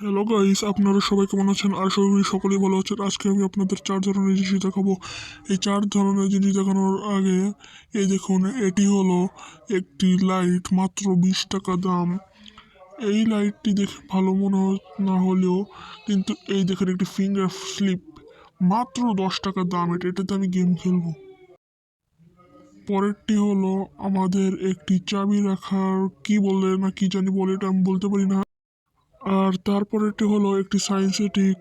Hello guys, আপনারা সবাই কেমন আছেন? আশা করি সকলেই ভালো আছেন। আজকে আমি আপনাদের 4 ধরনের জিনিস দেখাবো। এই 4 ধরনের জিনিস দেখানোর আগে এই দেখুন, এটি হলো একটি লাইট, মাত্র 20 টাকা দাম। এই লাইটটি দেখে ভালো মনে না হলেও কিন্তু এই দেখেন একটি ফিঙ্গার স্লিপ, মাত্র 10 টাকা দাম। এটাতে আমি গেম খেলবো। পরেরটি হলো আমাদের একটি চাবি রাখার, কি বলে না কি জানি বলে, এটা আমি বলতে পারি না। আর তারপরেরটি হলো একটি সায়েন্সেটিক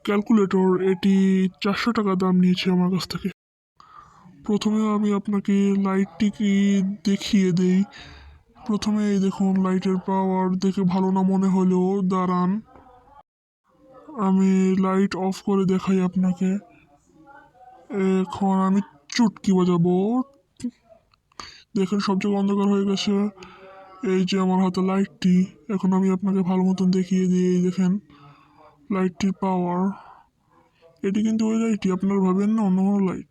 ক্যালকুলেটর। এটি 400 টাকা দাম নিয়েছে আমার কাছ থেকে। প্রথমে আমি আপনাকে লাইটটি কি দেখিয়ে দেই। প্রথমে এই দেখুন, লাইটের পাওয়ার দেখে ভালো না মনে হলেও দাঁড়ান, আমি লাইট অফ করে দেখাই আপনাকে। এখন আমি চুটকি বাজাবো। দেখেন সব জায়গায় অন্ধকার হয়ে গেছে। এই যে আমার হাতে লাইটটি, এখন আমি আপনাকে ভালো মতন দেখিয়ে দিই। এই দেখেন লাইটটির পাওয়ার। এটি কিন্তু ওই লাইটই, আপনারা ভাবেন না অন্য কোনো লাইট।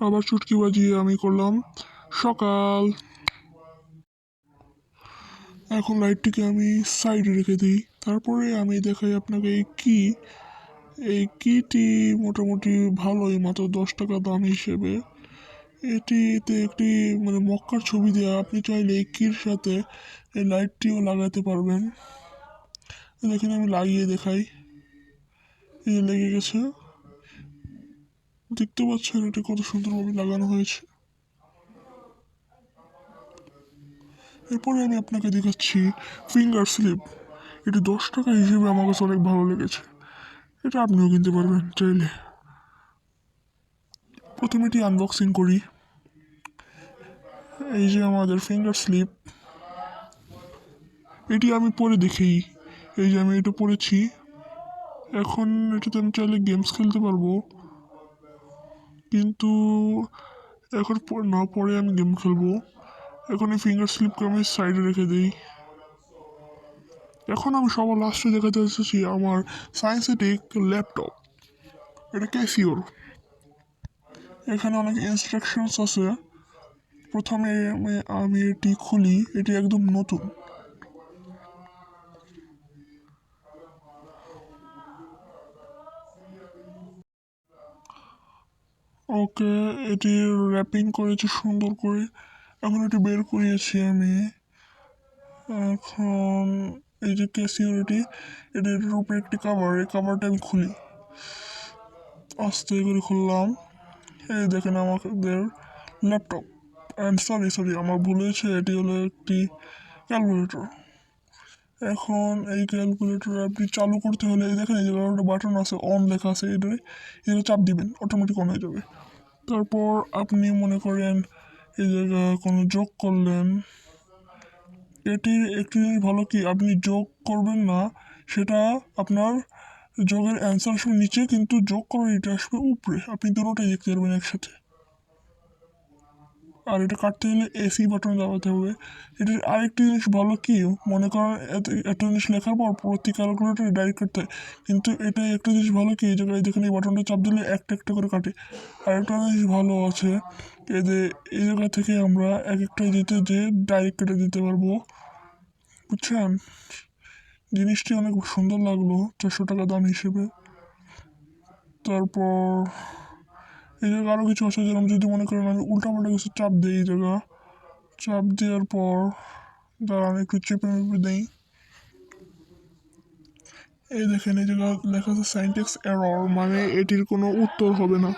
আবার চুটকি বাজিয়ে আমি করলাম সকাল। এখন লাইটটিকে আমি সাইডে রেখে দিই। তারপরে আমি দেখাই আপনাকে এই কিটি মোটামুটি ভালোই, মাত্র 10 টাকা দাম হিসেবে। এটিতে একটি মানে মক্কার ছবি দেওয়া। আপনি চাইলে এই কির সাথে এই লাইটটিও লাগাতে পারবেন। দেখেন আমি লাগিয়ে দেখাই। এই যে লেগে গেছে, দেখতে পাচ্ছেন এটা কত সুন্দরভাবে লাগানো হয়েছে। এরপরে আমি আপনাকে দেখাচ্ছি ফিঙ্গার স্লিপ। এটি 10 টাকা হিসেবে আমার কাছে অনেক ভালো লেগেছে। এটা আপনিও কিনতে পারবেন চাইলে। প্রথমে এটি আনবক্সিং করি। এই যে আমাদের ফিঙ্গার স্লিপ, এটি আমি পরে দেখি। এই যে আমি এটা পরেছি। এখন এটাতে আমি চাইলে গেমস খেলতে পারবো, কিন্তু এখন না, পরে আমি গেম খেলবো। এখন এই ফিঙ্গার স্লিপকে আমি সাইডে রেখে দিই। এখন আমি সবার লাস্টে দেখাতে এসেছি আমার সায়েন্সেটিক ল্যাপটপ। এটা ক্যাসিওর। এখানে অনেক ইনস্ট্রাকশনস আছে। প্রথমে আমি এটি খুলি, এটি একদম নতুন। ওকে, এটি র্যাপিং করেছি সুন্দর করে। এখন এটি বের করিয়েছি আমি। এখন এই যে ক্যাসিওর, এটির উপরে একটি কাভার, এই কাভারটা আমি খুলি। আস্তে করে খুললাম। এই দেখেন আমাদের ল্যাপটপ। অ্যান্ড সরি আমার ভুল হয়েছে, এটি হলো একটি ক্যালকুলেটর। এখন এই ক্যালকুলেটর আপনি চালু করতে হলে এই দেখেন এই যে একটা বাটন আছে, অন লেখা আছে, এটা চাপ দিবেন, অটোমেটিক অন হয়ে যাবে। তারপর আপনি মনে করেন এই জায়গায় কোনো যোগ করলেন। এটির একটি জিনিস ভালো কি, আপনি যোগ করবেন না, সেটা আপনার যোগের অ্যান্সার আসবে নিচে, কিন্তু যোগ করার এটা আসবে উপরে। আপনি দুটোটাই দেখতে পারবেন একসাথে। আর এটা কাটতে হলে এসি বাটন দাবাতে হবে। এটার আরেকটি জিনিস ভালো কি, মনে করেন এত জিনিস লেখার পর প্রতি ক্যালকুলেটরে ডাইরেক্ট কাটতে হয়, কিন্তু এটা একটা জিনিস ভালো কি, এই জায়গায় দেখেন এই বাটনটা চাপ দিলে একটা একটা করে কাটে। আর একটা জিনিস ভালো আছে, এই জায়গা থেকে আমরা এক একটা যে ডাইরেক্ট কেটে দিতে পারবো, বুঝছেন? জিনিসটি অনেক সুন্দর লাগলো 400 টাকা দাম হিসেবে। তারপর এই জায়গায় আরও কিছু আছে, যেরকম যদি মনে করেন আমি উল্টাপাল্টা কিছু চাপ দিই, এই জায়গা চাপ দেওয়ার পর দাঁড়ান একটু চেপে মেপে দিই। এই দেখেন এই জায়গা লেখা আছে সাইনট্যাক্স এরর, মানে এটির কোনো উত্তর হবে না।